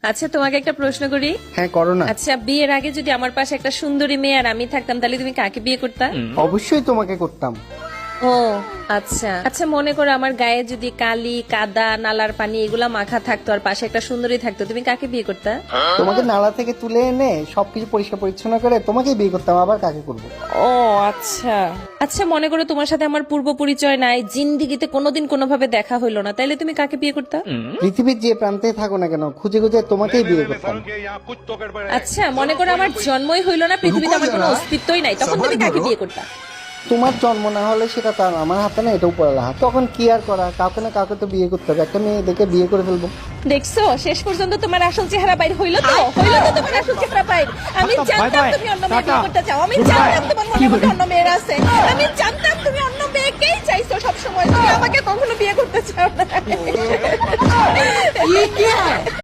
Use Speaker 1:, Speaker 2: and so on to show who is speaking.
Speaker 1: আচ্ছা তোমাকে একটা প্রশ্ন করি।
Speaker 2: হ্যাঁ করো না।
Speaker 1: আচ্ছা বিয়ের আগে যদি আমার পাশে একটা সুন্দরী মেয়ে আর আমি থাকতাম তাহলে তুমি কাকে বিয়ে করতা?
Speaker 2: অবশ্যই তোমাকে করতাম।
Speaker 1: ও আচ্ছা আচ্ছা, মনে করো আমার গায়ে যদি কালি কাদা নালার পানি এগুলা মাখা থাকতো আর পাশে একটা সুন্দরী থাকতো, তুমি কাকে বিয়ে করতা?
Speaker 2: তোমাকে নালা থেকে তুলে এনে সবকিছু পরিষ্কার পরিচ্ছন্ন করে তোমাকে বিয়ে করতাম, আবার কাকে করবো?
Speaker 1: ও আচ্ছা আচ্ছা, মনে করো তোমার সাথে আমার পূর্ব পরিচয় নাই, জিন্দিগিতে কোনোদিন কোনোভাবে দেখা হইলো না, তাইলে তুমি কাকে বিয়ে করতা?
Speaker 2: পৃথিবীর যে প্রান্তে থাকো না কেন খুঁজে খুঁজে তোমাকেই বিয়ে করতাম।
Speaker 1: আচ্ছা মনে করো আমার জন্মই হইলো না, পৃথিবীতে আমার কোনো অস্তিত্বই নাই, তখন তুমি কাকে বিয়ে করতা?
Speaker 2: তোমার জন্ম না হলে সেটা তো আর আমার হাতে না, এটা উপরে হাত। তখন কি আর করা, কাউকে না কাউকে তো বিয়ে করতে হবে, একটা মেয়ে দেখে বিয়ে করে ফেলবো।
Speaker 1: দেখছো শেষ পর্যন্ত তোমার আসল চেহারা বাইর হইলো তো? হইলো তো তোমার আসল চেহারা বাইর? আমি জানতাম তুমি অন্য মেয়ে বিয়ে করতে চাও, আমি জানতাম তোমার মনে মধ্যে অন্য মেয়ের আছে, আমি জানতাম তুমি অন্য মেয়েকেই চাইছো সব সময়, তুমি আমাকে কখনো বিয়ে করতে চাও না।